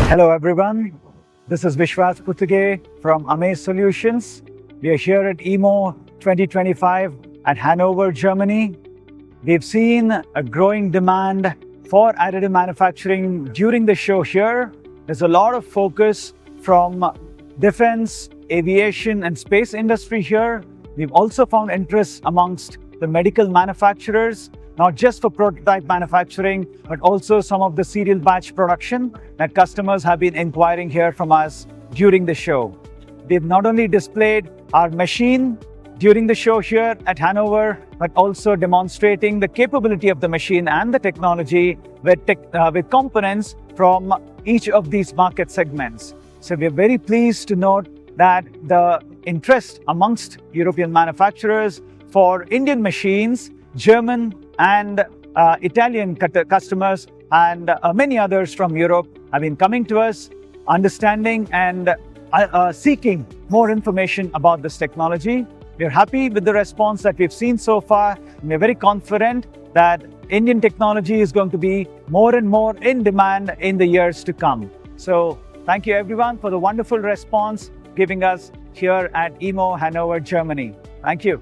Hello everyone, this is Vishwas Puttige from Amace Solutions. We are here at EMO 2025 at Hannover, Germany. We've seen a growing demand for additive manufacturing during the show here. There's a lot of focus from defense, aviation and space industry here. We've also found interest amongst the medical manufacturers, not just for prototype manufacturing, but also some of the serial batch production that customers have been inquiring here from us during the show. We've not only displayed our machine during the show here at Hannover, but also demonstrating the capability of the machine and the technology with components from each of these market segments. So we're very pleased to note that the interest amongst European manufacturers for Indian machines, German and Italian customers and many others from Europe have been coming to us, understanding and seeking more information about this technology. We're happy with the response that we've seen so far. We're very confident that Indian technology is going to be more and more in demand in the years to come. So thank you everyone for the wonderful response giving us here at EMO Hannover, Germany. Thank you.